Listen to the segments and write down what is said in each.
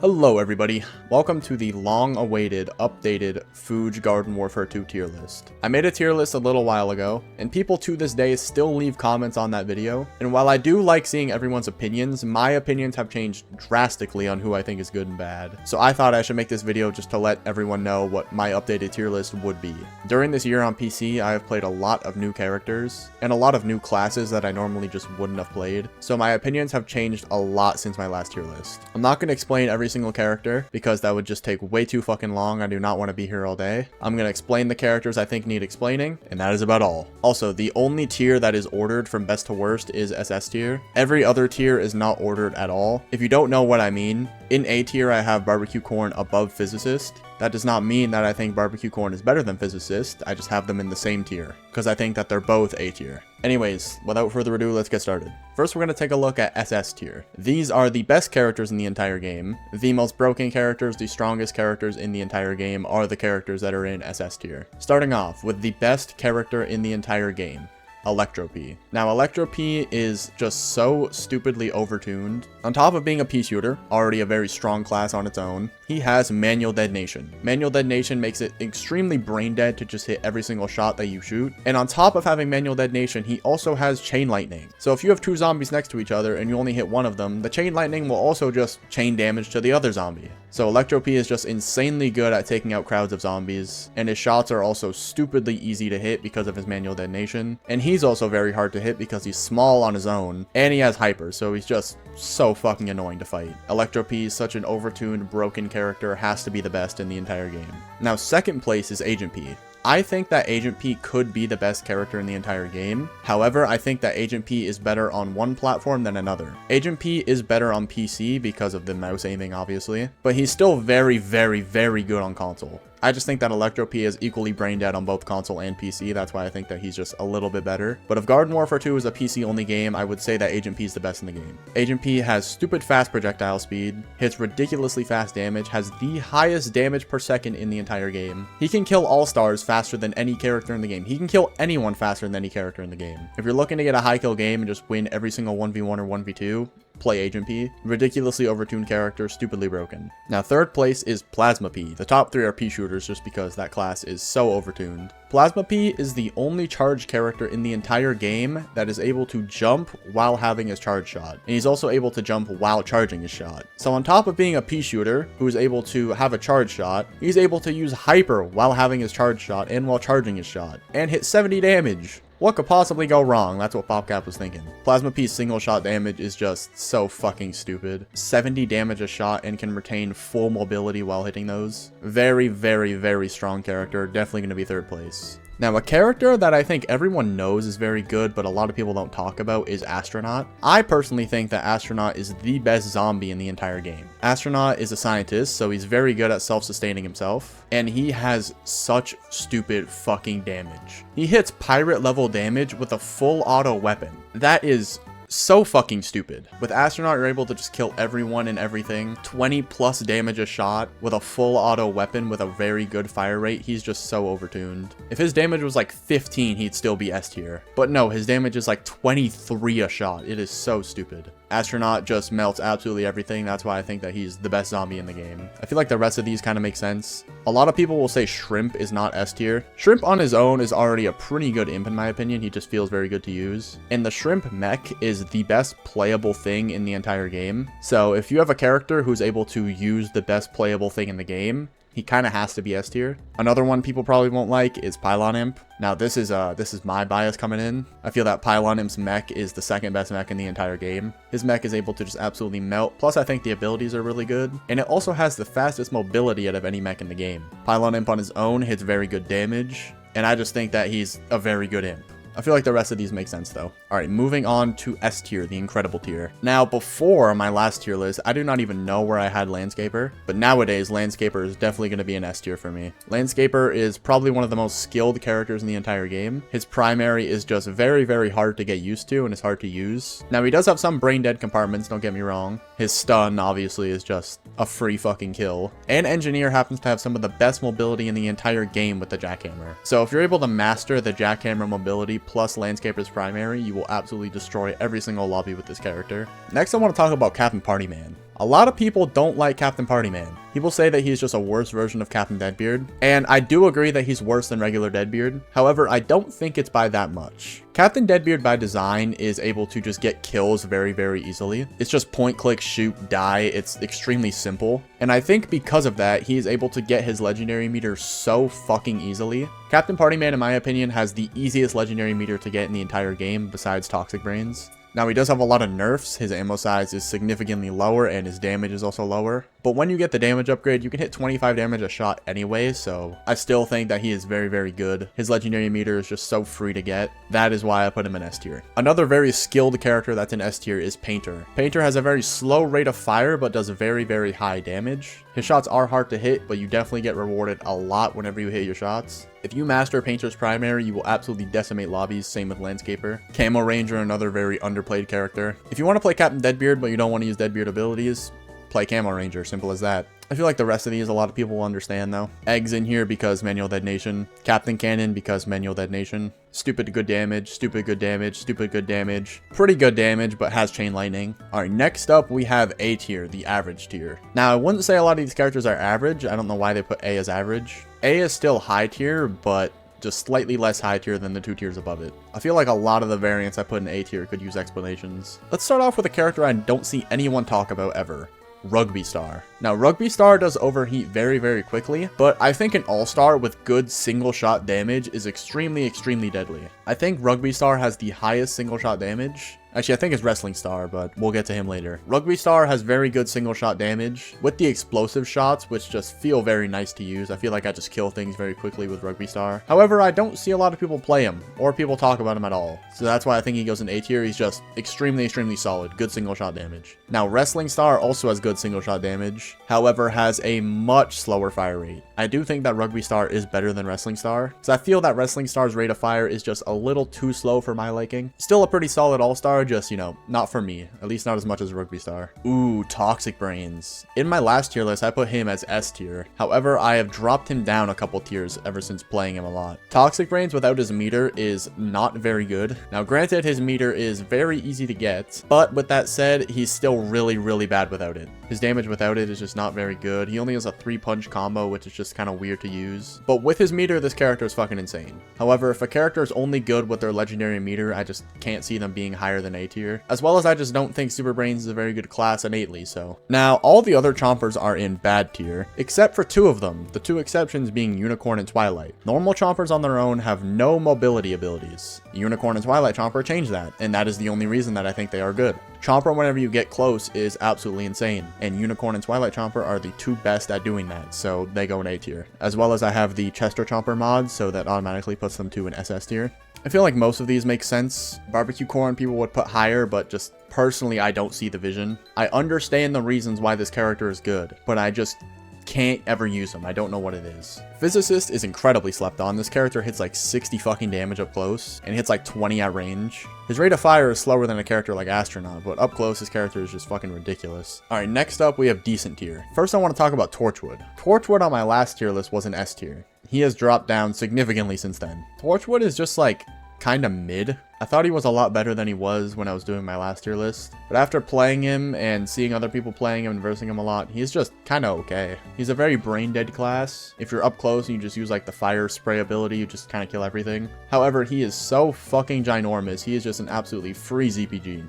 Hello everybody, welcome to the long-awaited updated PvZ Garden Warfare 2 tier list. I made a tier list a little while ago, and people to this day still leave comments on that video, and while I do like seeing everyone's opinions, my opinions have changed drastically on who I think is good and bad. So I thought I should make this video just to let everyone know what my updated tier list would be. During this year on PC, I have played a lot of new characters, and a lot of new classes that I normally just wouldn't have played, so my opinions have changed a lot since my last tier list. I'm not going to explain every single character because that would just take way too fucking long. I do not want to be here all day. I'm going to explain the characters I think need explaining, and that is about all. Also, the only tier that is ordered from best to worst is SS tier. Every other tier is not ordered at all. If you don't know what I mean, in A tier I have barbecue corn above physicist. That does not mean that I think barbecue corn is better than physicist. I just have them in the same tier because I think that they're both A tier. Anyways, without further ado, let's get started. First, we're going to take a look at SS tier. These are the best characters in the entire game. The most broken characters, the strongest characters in the entire game are the characters that are in SS tier. Starting off with the best character in the entire game. Electro P. Now, Electro P is just so stupidly overtuned. On top of being a P shooter, already a very strong class on its own, he has manual detonation. Manual detonation makes it extremely brain dead to just hit every single shot that you shoot. And on top of having manual detonation, he also has chain lightning. So if you have two zombies next to each other and you only hit one of them, the chain lightning will also just chain damage to the other zombie. So Electro P is just insanely good at taking out crowds of zombies, and his shots are also stupidly easy to hit because of his manual detonation, and he's also very hard to hit because he's small on his own, and he has hyper, so he's just so fucking annoying to fight. Electro P is such an overtuned, broken character, has to be the best in the entire game. Now, second place is Agent P. I think that Agent P could be the best character in the entire game. However, I think that Agent P is better on one platform than another. Agent P is better on PC because of the mouse aiming, obviously, but he's still very, very, very good on console. I just think that Electro P is equally brain dead on both console and PC. That's why I think that he's just a little bit better. But if Garden Warfare 2 is a PC only game, I would say that Agent P is the best in the game. Agent P has stupid fast projectile speed, hits ridiculously fast damage, has the highest damage per second in the entire game. He can kill all-stars faster than any character in the game. He can kill anyone faster than any character in the game. If you're looking to get a high kill game and just win every single 1v1 or 1v2, play Agent P. Ridiculously overtuned character, stupidly broken. Now, third place is Plasma P. The top three are P shooters just because that class is so overtuned. Plasma P is the only charged character in the entire game that is able to jump while having his charge shot. And he's also able to jump while charging his shot. So on top of being a P shooter who is able to have a charge shot, he's able to use hyper while having his charge shot and while charging his shot. And hit 70 damage. What could possibly go wrong? That's what PopCap was thinking. Plasma P's single shot damage is just so fucking stupid. 70 damage a shot and can retain full mobility while hitting those. Very, very, very strong character. Definitely going to be third place. Now, a character that I think everyone knows is very good, but a lot of people don't talk about is Astronaut. I personally think that Astronaut is the best zombie in the entire game. Astronaut is a scientist, so he's very good at self-sustaining himself, and he has such stupid fucking damage. He hits pirate level damage with a full auto weapon. That is so fucking stupid. With Astronaut, you're able to just kill everyone and everything. 20 plus damage a shot with a full auto weapon with a very good fire rate. He's just so overtuned. If his damage was like 15, he'd still be S tier. But no, his damage is like 23 a shot. It is so stupid. Astronaut just melts absolutely everything. That's why I think that he's the best zombie in the game. I feel like the rest of these kind of make sense. A lot of people will say Shrimp is not S tier. Shrimp on his own is already a pretty good imp in my opinion. He just feels very good to use. And the Shrimp mech is the best playable thing in the entire game. So if you have a character who's able to use the best playable thing in the game, he kind of has to be S tier. Another one people probably won't like is Pylon Imp. Now this is my bias coming in. I feel that Pylon Imp's mech is the second best mech in the entire game. His mech is able to just absolutely melt. Plus I think the abilities are really good. And it also has the fastest mobility out of any mech in the game. Pylon Imp on his own hits very good damage. And I just think that he's a very good imp. I feel like the rest of these make sense though. Alright, moving on to S tier, the incredible tier. Now, before my last tier list, I do not even know where I had Landscaper, but nowadays, Landscaper is definitely going to be an S tier for me. Landscaper is probably one of the most skilled characters in the entire game. His primary is just very, very hard to get used to and is hard to use. Now, he does have some brain dead compartments, don't get me wrong. His stun, obviously, is just a free fucking kill. And Engineer happens to have some of the best mobility in the entire game with the Jackhammer. So if you're able to master the Jackhammer mobility plus Landscaper's primary, you will absolutely destroy every single lobby with this character. Next, I want to talk about Captain Partyman. A lot of people don't like Captain Partyman. People say that he's just a worse version of Captain Deadbeard, and I do agree that he's worse than regular Deadbeard. However, I don't think it's by that much. Captain Deadbeard by design is able to just get kills very, very easily. It's just point, click, shoot, die. It's extremely simple. And I think because of that, he is able to get his legendary meter so fucking easily. Captain Partyman, in my opinion, has the easiest legendary meter to get in the entire game besides Toxic Brains. Now, he does have a lot of nerfs. His ammo size is significantly lower and his damage is also lower. But when you get the damage upgrade, you can hit 25 damage a shot anyway, so I still think that he is very, very good. His legendary meter is just so free to get. That is why I put him in S tier. Another very skilled character that's in S tier is Painter. Painter has a very slow rate of fire, but does very, very high damage. His shots are hard to hit, but you definitely get rewarded a lot whenever you hit your shots. If you master Painter's primary, you will absolutely decimate lobbies, same with Landscaper. Camo Ranger, another very underplayed character. If you want to play Captain Deadbeard, but you don't want to use Deadbeard abilities, play Camo Ranger, simple as that. I feel like the rest of these, a lot of people will understand though. Eggs in here because Manual Detonation. Captain Cannon because Manual Detonation. Stupid good damage, stupid good damage, stupid good damage. Pretty good damage, but has Chain Lightning. Alright, next up we have A tier, the average tier. Now, I wouldn't say a lot of these characters are average. I don't know why they put A as average. A is still high tier, but just slightly less high tier than the 2 tiers above it. I feel like a lot of the variants I put in A tier could use explanations. Let's start off with a character I don't see anyone talk about ever. Rugby Star. Now, Rugby Star does overheat very, very quickly, but I think an all-star with good single shot damage is extremely, extremely deadly. I think Rugby Star has the highest single shot damage. Actually, I think it's Wrestling Star, but we'll get to him later. Rugby Star has very good single shot damage with the explosive shots, which just feel very nice to use. I feel like I just kill things very quickly with Rugby Star. However, I don't see a lot of people play him or people talk about him at all. So that's why I think he goes in A tier. He's just extremely, extremely solid. Good single shot damage. Now, Wrestling Star also has good single shot damage. However, has a much slower fire rate. I do think that Rugby Star is better than Wrestling Star, because I feel that Wrestling Star's rate of fire is just a little too slow for my liking. Still a pretty solid all-star, just, you know, not for me. At least not as much as Rugby Star. Ooh, Toxic Brains. In my last tier list, I put him as S tier. However, I have dropped him down a couple tiers ever since playing him a lot. Toxic Brains without his meter is not very good. Now, granted, his meter is very easy to get, but with that said, he's still really, really bad without it. His damage without it is just not very good. He only has a 3-punch combo, which is just kind of weird to use. But with his meter, this character is fucking insane. However, if a character is only good with their legendary meter, I just can't see them being higher than A tier. As well as I just don't think Super Brains is a very good class innately, so. Now, all the other Chompers are in bad tier, except for 2 of them, the 2 exceptions being Unicorn and Twilight. Normal Chompers on their own have no mobility abilities. Unicorn and Twilight Chomper change that, and that is the only reason that I think they are good. Chomper, whenever you get close, is absolutely insane, and Unicorn and Twilight Chomper are the 2 best at doing that, so they go in A tier. As well as I have the Chester Chomper mod, so that automatically puts them to an SS tier. I feel like most of these make sense. Barbecue Corn people would put higher, but just personally, I don't see the vision. I understand the reasons why this character is good, but I just can't ever use him. I don't know what it is. Physicist is incredibly slept on. This character hits like 60 fucking damage up close and hits like 20 at range. His rate of fire is slower than a character like Astronaut, but up close his character is just fucking ridiculous. Alright, next up we have decent tier. First I want to talk about Torchwood. Torchwood on my last tier list was an S tier. He has dropped down significantly since then. Torchwood is just like kind of mid. I thought he was a lot better than he was when I was doing my last tier list, but after playing him and seeing other people playing him and versing him a lot, he's just kind of okay. He's a very brain dead class. If you're up close and you just use like the fire spray ability, you just kind of kill everything. However, he is so fucking ginormous. He is just an absolutely free ZPG.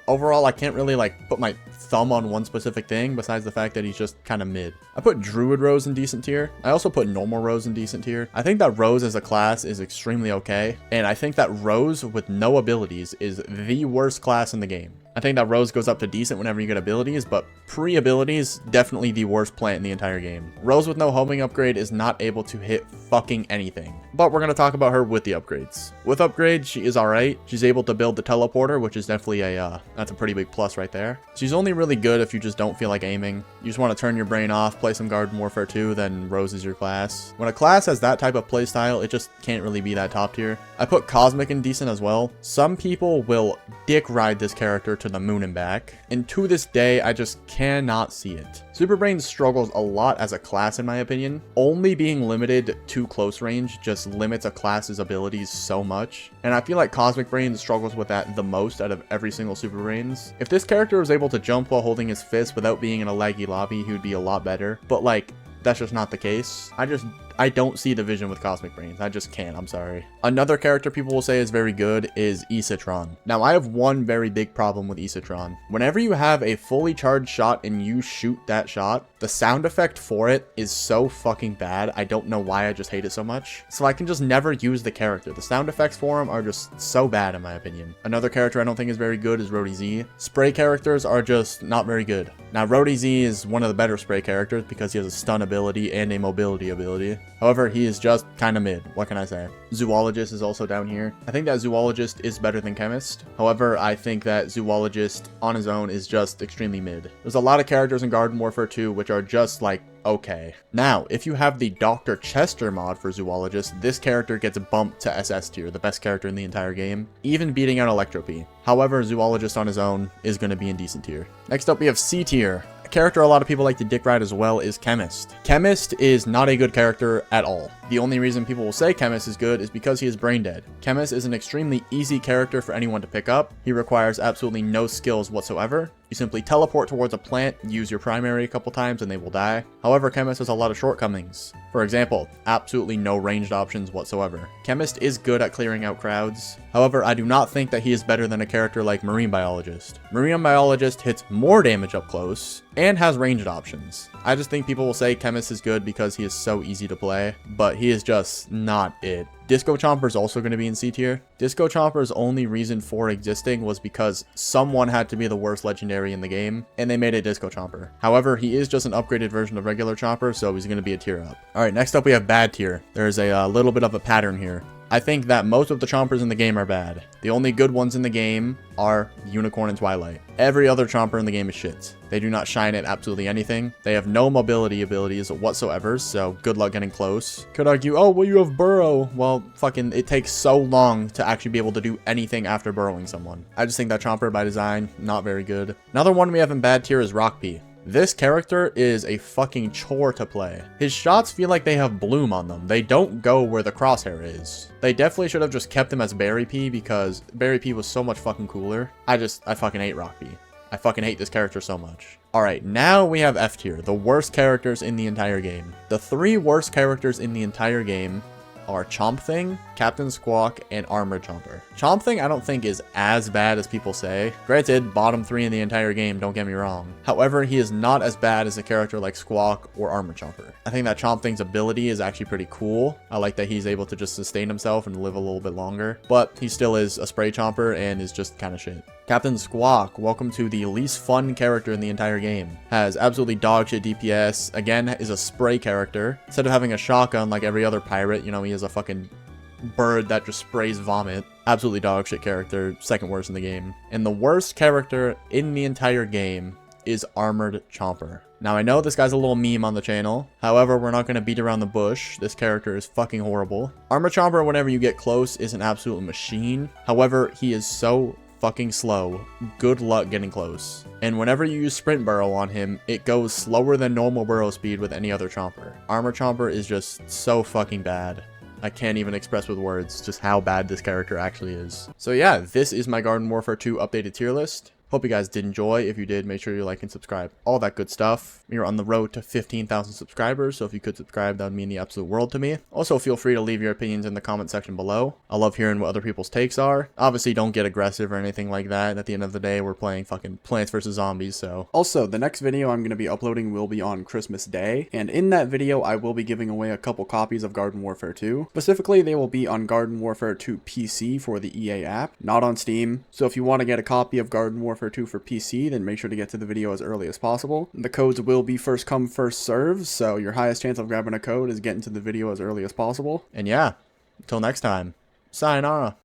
Overall, I can't really like put my thumb on one specific thing besides the fact that he's just kind of mid. I put Druid Rose in decent tier. I also put Normal Rose in decent tier. I think that Rose as a class is extremely okay, and I think that Rose with no abilities is the worst class in the game. I think that Rose goes up to decent whenever you get abilities, but pre-abilities, definitely the worst plant in the entire game. Rose with no homing upgrade is not able to hit fucking anything. But we're going to talk about her with the upgrades. With upgrades, she is alright. She's able to build the teleporter, which is definitely that's a pretty big plus right there. She's only really good if you just don't feel like aiming. You just want to turn your brain off, play some Garden Warfare 2, then Rose is your class. When a class has that type of playstyle, it just can't really be that top tier. I put Cosmic in decent as well. Some people will dick ride this character to the moon and back. And to this day, I just cannot see it. Super Brains struggles a lot as a class in my opinion. Only being limited to close range just limits a class's abilities so much. And I feel like Cosmic Brains struggles with that the most out of every single Super Brains. If this character was able to jump while holding his fist without being in a laggy lobby, he would be a lot better. But like, that's just not the case. I don't see the vision with Cosmic Brains. I just can't. I'm sorry. Another character people will say is very good is Isatron. Now, I have one very big problem with Isatron. Whenever you have a fully charged shot and you shoot that shot, the sound effect for it is so fucking bad. I don't know why, I just hate it so much. So I can just never use the character. The sound effects for him are just so bad in my opinion. Another character I don't think is very good is Rhodey Z. Spray characters are just not very good. Now, Rhodey Z is one of the better spray characters because he has a stun ability and a mobility ability. However, he is just kind of mid. What can I say? Zoologist is also down here. I think that Zoologist is better than Chemist. However, I think that Zoologist on his own is just extremely mid. There's a lot of characters in Garden Warfare 2 which are just like, okay. Now, if you have the Dr. Chester mod for Zoologist, this character gets bumped to SS tier, the best character in the entire game, even beating out Electro P. However, Zoologist on his own is going to be in decent tier. Next up, we have C tier. A character a lot of people like to dick ride as well is Chemist. Chemist is not a good character at all. The only reason people will say Chemist is good is because he is brain dead. Chemist is an extremely easy character for anyone to pick up. He requires absolutely no skills whatsoever. You simply teleport towards a plant, use your primary a couple times, and they will die. However, Chemist has a lot of shortcomings. For example, absolutely no ranged options whatsoever. Chemist is good at clearing out crowds. However, I do not think that he is better than a character like Marine Biologist. Marine Biologist hits more damage up close and has ranged options. I just think people will say Chemist is good because he is so easy to play, but he is just not it. Disco Chomper is also going to be in C tier. Disco Chomper's only reason for existing was because someone had to be the worst legendary in the game, and they made it Disco Chomper. However, he is just an upgraded version of regular Chomper, so he's going to be a tier up. Alright, next up we have bad tier. There's a little bit of a pattern here. I think that most of the Chompers in the game are bad. The only good ones in the game are Unicorn and Twilight. Every other Chomper in the game is shit. They do not shine at absolutely anything. They have no mobility abilities whatsoever, so good luck getting close. Could argue, oh, well, you have Burrow. Well, fucking, it takes so long to actually be able to do anything after burrowing someone. I just think that Chomper by design, not very good. Another one we have in bad tier is Rock P. This character is a fucking chore to play. His shots feel like they have bloom on them. They don't go where the crosshair is. They definitely should have just kept him as Berry P because Berry P was so much fucking cooler. I fucking hate Rock P. I fucking hate this character so much. Alright, now we have F tier, the worst characters in the entire game. The three worst characters in the entire game are Chomp Thing, Captain Squawk, and Armored Chomper. Chomp Thing I don't think is as bad as people say. Granted, bottom 3 in the entire game, don't get me wrong. However, he is not as bad as a character like Squawk or Armored Chomper. I think that Chomp Thing's ability is actually pretty cool. I like that he's able to just sustain himself and live a little bit longer. But he still is a spray chomper and is just kind of shit. Captain Squawk, welcome to the least fun character in the entire game. Has absolutely dog shit DPS, again is a spray character. Instead of having a shotgun like every other pirate, you know, he has a fucking bird that just sprays vomit. Absolutely dog shit character, second worst in the game. And the worst character in the entire game is Armored Chomper. Now, I know this guy's a little meme on the channel. However, we're not going to beat around the bush. This character is fucking horrible. Armored Chomper, whenever you get close, is an absolute machine. However, he is so fucking slow. Good luck getting close. And whenever you use Sprint Burrow on him, it goes slower than normal burrow speed with any other Chomper. Armored Chomper is just so fucking bad. I can't even express with words just how bad this character actually is. So yeah, this is my Garden Warfare 2 updated tier list. Hope you guys did enjoy. If you did, make sure you like and subscribe. All that good stuff. We are on the road to 15,000 subscribers, so if you could subscribe, that would mean the absolute world to me. Also, feel free to leave your opinions in the comment section below. I love hearing what other people's takes are. Obviously, don't get aggressive or anything like that. At the end of the day, we're playing fucking Plants vs. Zombies, so. Also, the next video I'm going to be uploading will be on Christmas Day, and in that video, I will be giving away a couple copies of Garden Warfare 2. Specifically, they will be on Garden Warfare 2 PC for the EA app, not on Steam. So if you want to get a copy of Garden Warfare 2 for PC, then make sure to get to the video as early as possible. The codes will be first come, first serve, so your highest chance of grabbing a code is getting to the video as early as possible. And yeah, until next time, sayonara.